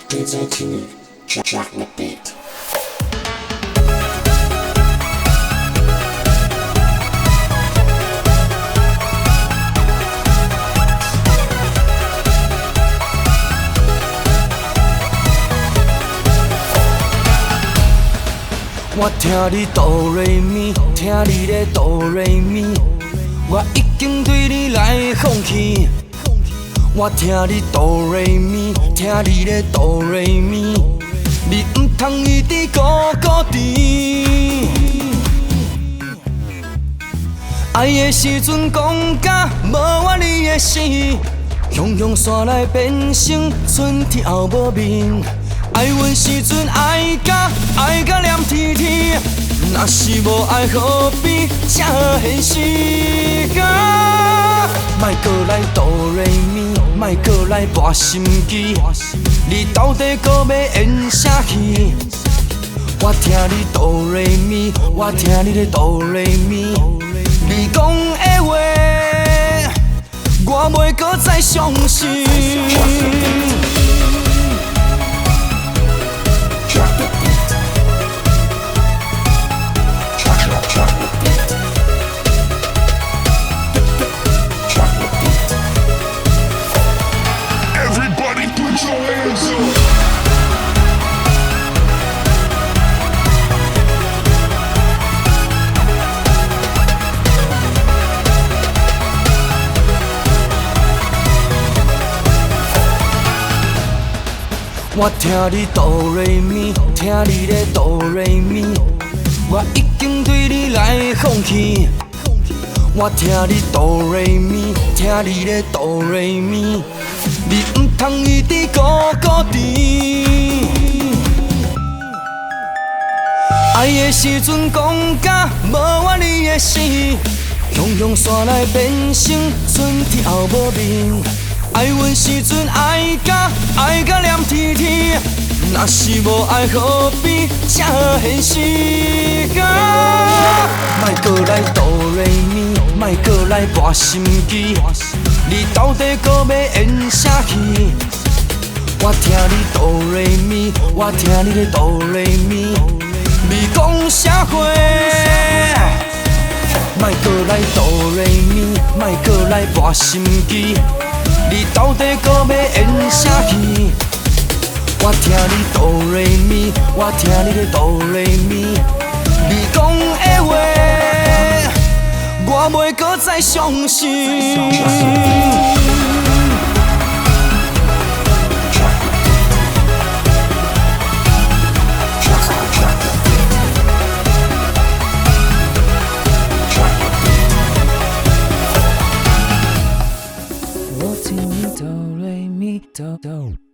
DJ T, drop the beat. 我听你哆来咪，听你咧哆来咪，我已经对你来放弃。我听你哆来咪，听你咧哆来咪，你唔通一直孤孤伫。爱的时阵讲甲无我你的死，雄雄山来变成春天后无面。爱阮时阵爱甲念天天，若是无爱何必这现实啊？莫搁来哆来咪，莫搁来跋心机，你到底搁要演啥戏？我听你哆来咪，我听你咧哆来咪，你讲的话，我袂搁再相信。我听你哆来咪，听你咧哆来咪，我已经对你来放弃。我听你哆来咪，听你咧哆来咪，你唔通一直孤孤伫。爱的时阵讲甲无我你的死，雄雄山来变成春天后无面。爱阮时阵爱甲念天天，若是无爱何必这现实啊？莫搁来哆来咪，莫搁来跋心机，你到底搁要演啥戏？我听你哆来咪，我听你咧哆来咪，你讲啥话？莫搁来哆来咪，莫搁来跋心机。你到底搁要演啥戏？我听你哆来咪，我听你咧哆来咪，你讲的话，我袂搁再相信。我听你哆来咪哆哆。